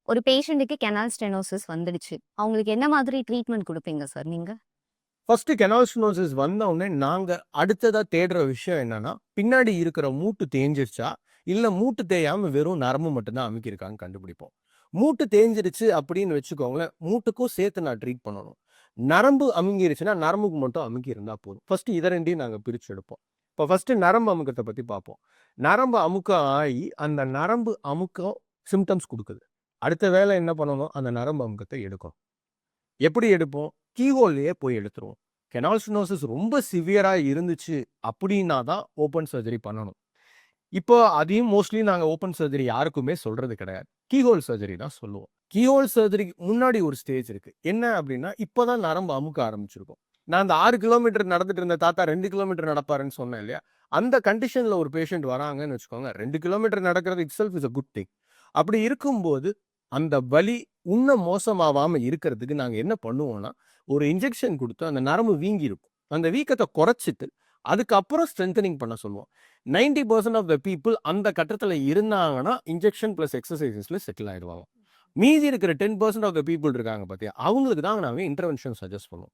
ஒரு பேஷண்ட்டுக்கு canal stenosis வந்துடுச்சு. அவங்களுக்கு என்ன மாதிரி ட்ரீட்மெண்ட் குடுப்பீங்க சார் நீங்க? ஃபர்ஸ்ட் கெனால் ஸ்டெனோசிஸ் வந்த உடனே நாங்க அடுத்ததா தேடுற விஷயம் என்னன்னா, பின்னாடி இருக்கிற மூட்டு தேஞ்சிருச்சா? இல்ல மூட்டு தேயாம வெறும் நரம்பு மட்டும் தான் அமுக்கியிருக்கான்னு கண்டுபிடிப்போம். மூட்டு தேஞ்சிருச்சு அப்படின்னு வச்சுக்கோங்களேன், மூட்டுக்கும் சேர்த்து நான் ட்ரீட் பண்ணணும். நரம்பு அமுங்கிருச்சுன்னா, நரம்புக்கு மட்டும் அமுக்கி இருந்தா போதும். ஃபர்ஸ்ட் இத 2யும் நாங்க பிரிச்சு எடுப்போம். இப்போ ஃபர்ஸ்ட் நரம்பு அமுக்கத்த பத்தி பார்ப்போம். நரம்பு அமுக்கம் ஆயி, அந்த நரம்பு அமுக்கம் சிம்ப்டம்ஸ் குடுக்குது. அடுத்த வேலை என்ன பண்ணணும்? அந்த நரம்பு அமுக்கத்த எடுக்கணும். எப்படி எடுப்போம்? கீஹோல்லயே போய் எடுத்துருவோம். கெனால் ஸ்டெனோசிஸ் ரொம்ப சிவியரா இருந்துச்சு அப்படின்னா தான் ஓப்பன் சர்ஜரி பண்ணணும். இப்போ அதையும் மோஸ்ட்லி நாங்க ஓப்பன் சர்ஜரி யாருக்குமே சொல்றது கிடையாது. கீஹோல் சர்ஜரி தான் சொல்லுவோம். கீஹோல் சர்ஜரிக்கு முன்னாடி ஒரு ஸ்டேஜ் இருக்கு. என்ன அப்படின்னா, இப்போ தான் நரம்பு அமுக்க ஆரம்பிச்சிருக்கும். நான் அந்த 6 கிலோமீட்டர் நடந்துட்டு இருந்த தாத்தா 2 கிலோமீட்டர் நடப்பாருன்னு சொன்னேன் இல்லையா? அந்த கண்டிஷன்ல ஒரு பேஷண்ட் வராங்கன்னு வச்சுக்கோங்க. 2 கிலோமீட்டர் நடக்கிறது itself is a good thing. அப்படி இருக்கும்போது, அந்த வலி இன்னும் மோசமாவாம இருக்கிறதுக்கு நாங்க என்ன பண்ணுவோம்னா, ஒரு இன்ஜெக்ஷன் குடுத்து அந்த நரம்பு வீங்கியிருக்கும். அந்த வீக்கத்த குறைச்சிட்டு, அதுக்கப்புறம் ஸ்ட்ரெங்தனிங் பண்ண சொல்லுவோம். 90% ஆஃப் த பீப்பிள் அந்த கட்டத்துல இருந்தாங்கன்னா, இன்ஜெக்ஷன் பிளஸ் எக்ஸர்சைஸஸ்ல செட்டில் ஆயிடுவாங்க. மீதி இருக்கிற 10% ஆஃப் த பீப்பிள் இருக்காங்க பாத்தியா? அவங்களுக்கு தான் நாங்க இன்டர்வென்ஷன் சஜெஸ்ட் பண்ணுவோம்.